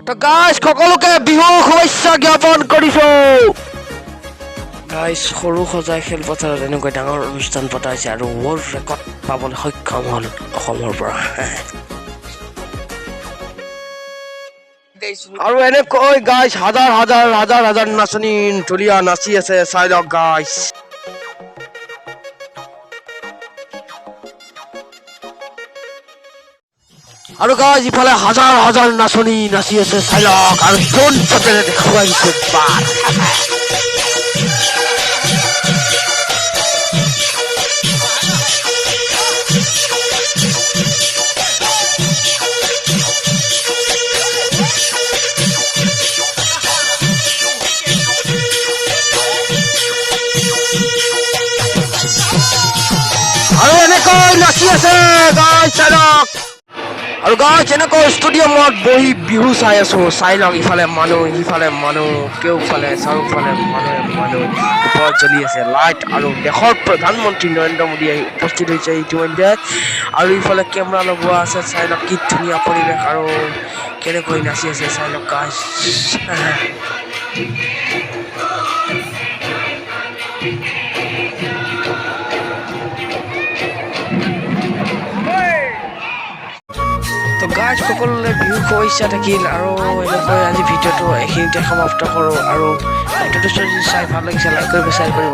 তো গাইজ সকলোকে বিহু শুভেচ্ছা জ্ঞাপন কৰিছো। গাইজ সৰু সজাই খেলপথাৰত এনেকৈ ডাঙৰ অনুষ্ঠান পতা হৈছে আৰু ৱৰ্ল্ড ৰেকৰ্ড পাবলৈ সক্ষম হ'ল অসমৰ পৰা। আৰু এনেকৈ গাইজ হাজাৰ হাজাৰ হাজাৰ হাজাৰ নাচনী ঢুলীয়া নাচি আছে, চাই লওক গাইজ। আৰু গাইজ ইফালে হাজাৰ হাজাৰ নাচনী নাচি আছে, চাই লওক। আৰু যোন চতেৰে দেখুৱাইছে বাৰ আৰু এনেকৈ নাচি আছে গাইজ, চাই লওক। আৰু গাইজ এনেকৈ ষ্টেডিয়ামত বহি বিহু চাই আছো, চাই লওক। ইফালে মানুহ সিফালে মানুহ, কেওফালে চাৰিওফালে মানুহ ওপৰত জ্বলি আছে লাইট। আৰু দেশৰ প্ৰধানমন্ত্ৰী নৰেন্দ্ৰ মোদী আহি উপস্থিত হৈছে ইতিমধ্যে। আৰু ইফালে কেমেৰা লগোৱা আছে, চাই লওক কি ধুনীয়া পৰিৱেশ আৰু কেনেকৈ নাচি আছে, চাই লওক গাইজ। তো গাইজ সকলোৰে বিহু শুভেচ্ছা থাকিল। আৰু এনেকৈ আজি ভিডিঅ'টো এইখিনিতে সমাপ্ত কৰোঁ। আৰু ভিডিঅ'টো যদি চাই ভাল লাগিছে লাইক কৰিব, শ্বেয়াৰ কৰিব।